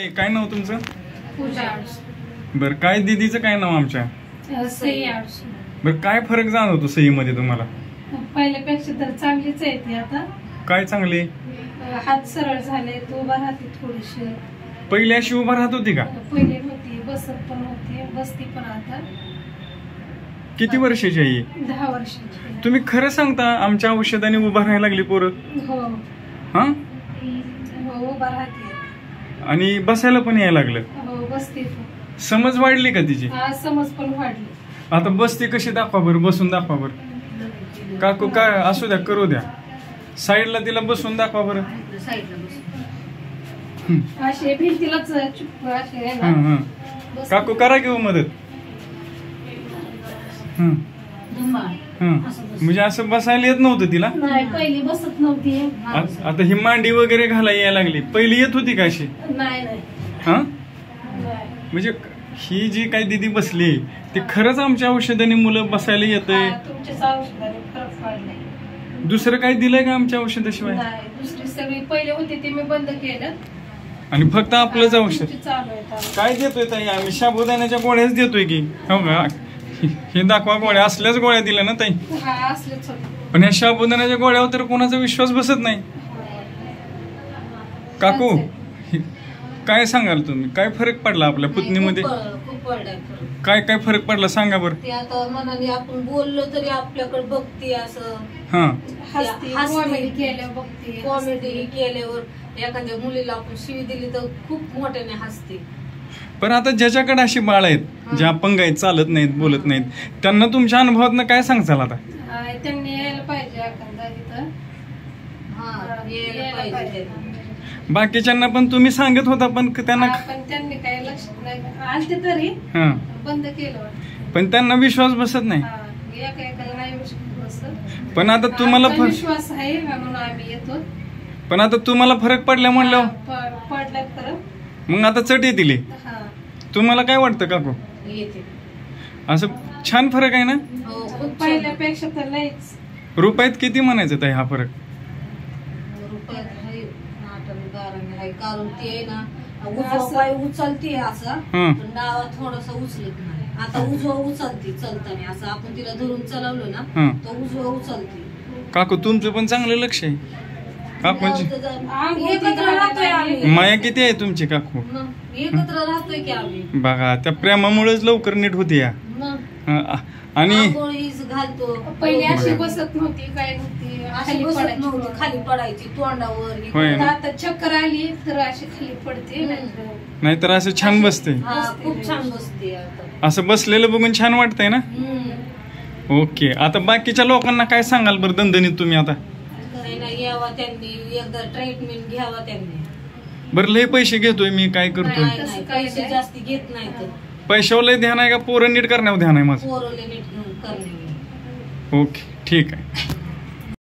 काय नाव तुमचं? पूजा. बर, काय दीदीचं काय नाव आमच्या? सई. बर, काय फरक जाणवतो सईमध्ये तुम्हाला? पहिल्यापेक्षा तर चांगलीच आहे ती आता. काय चांगले? हात सरळ झाले, तो उभा राहते थोडीशी. पहिली अशी उभा राहत होती का? पहिले होती, बसत पण होती, बसती पण आता. किती वर्षाची आहे? 10 वर्षाची. तुम्ही खरं सांगता आमच्या औषधाने उभा राहायला लागली पोरं? हो हा, हो, उभा राहते आणि बसायला पण यायला लागलं? हो, बसते. समज वाढली का तिची? हा, समज पण वाढली. आता बसते कशी दाखवा बरं, बसून दाखवा बरं. काकू काय असू द्या, करू द्या. साईडला तिला बसून दाखवा बरं. असे भिंतीलाच चुप असे आहे हं, ना. हं. काकू करा घेऊ मदत. हं. हं. म्हणजे असं बसायला येत नव्हतं तिला? नाही, पहिली बसत नव्हती. आता ही मांडी वगैरे घालायला यायला लागली. पहिली येत होती का अशी? नाही नाही. हा, नाही. म्हणजे ही जी काही दीदी बसली ती खरंच आमच्या औषधाने मुलं बसायला येतंय? हा, तुमच्याच औषधाने फरक पडलाय. दुसरं काही दिलंय का आमच्या औषधाशिवाय? नाही, दुसरी सगळी पहिले होते ते मी बंद केलं आणि फक्त आपलंच औषध तुमची चालू आहे आता. काय देतोय ताई? आम्ही साबुदाण्याच्या गोळ्याच देतोय की. हो का? हे दाखवा, गोळ्या असल्याच गोळ्या दिल्या ना ताई? हा, असलेच होते. पण या साबुदाण्याच्या गोळ्यावर तर कोणाचा विश्वास बसत नाही. काकू, काय सांगाल तुम्ही? काय फरक पडला आपल्या पुतणीमध्ये? खूप पडलाय फरक. काय काय फरक पडला सांगा बरं. ते आता मनाने आपण बोललो तरी आपल्याकडे बघते, असं हा, हसते, कॉमेडी केल्यावर बघते. कॉमेडी केल्यावर एखाद्या मुलीला आपण शिवी दिली तर खूप मोठ्याने हसते. पण आता ज्याच्याकडे अशी बाळ आहेत, ज्या अपंग आहेत, चालत नाहीत, बोलत नाहीत, त्यांना तुमच्या अनुभवातनं काय सांगचाल आता? त्यांनी यायला पाहिजे एखादा इथं. यायला पाहिजे. बाकीच्यांना पण तुम्ही सांगत होता, पण त्यांना पण त्यांनी काय लक्षात नाही आलते तरी हा, बंद केलं वाटतं. पण त्यांना विश्वास बसत नाही. एका नाही बसत. पण आता तुम्हाला विश्वास आहे म्हणून आम्ही येतो. पण आता तुम्हाला फरक पडला म्हणलं, पडला तर मग आता चट येतील. हा, तुम्हाला काय वाटतं काकू? येते. असं छान फरक आहे ना? हो, खूप पहिल्यापेक्षा तर लईच. रुपयात किती म्हणायचं ताई हा फरक? रुपयात आहे, नाटाने गाराने आहे. कारण ते आहे ना, उजवा पाय उचलते असं, हं. पण डावा थोडासा उचलत नाही. आता उजवा उचलते चलताना, असं आपण तिला धरून चालवलो ना, हं. तो उजवा उचलते. काकू तुमचं पण चांगलं लक्ष आहे. काकूंची एकत्र राहतोय आम्ही. माया किती आहे तुमची काकू? मग एकत्र राहतोय की आम्ही. बघा, त्या प्रेमामुळेच लवकर नीट होती या. मग आणि आंघोळीच घालतो. पहिली अशी बसत नव्हती, काय नव्हती, अशी खाली बसत पडायची. नव्हती, खाली पडायची तोंडावर. होय ना? आता चक्कर आली तर अशी खाली पडते. नाहीतर असं छान बसते. हा, खूप छान बसते आता. असं बसलेलं बघून छान वाटतंय ना? ओके, आता बाकीच्या लोकांना काय सांगाल बरं दणदणीत तुम्ही आता? नाही, यावा त्यांनी, एकदा ट्रीटमेंट घ्यावा त्यांनी. बरं, लय पैसे घेतोय मी, काय करतोय? नाही, पैसे जास्त घेत नाही तर. पैशावर लय ध्यान आहे का पोरं नीट करण्यावर ध्यान आहे माझं? पोरले नीट करणे. ओके, ठीक आहे.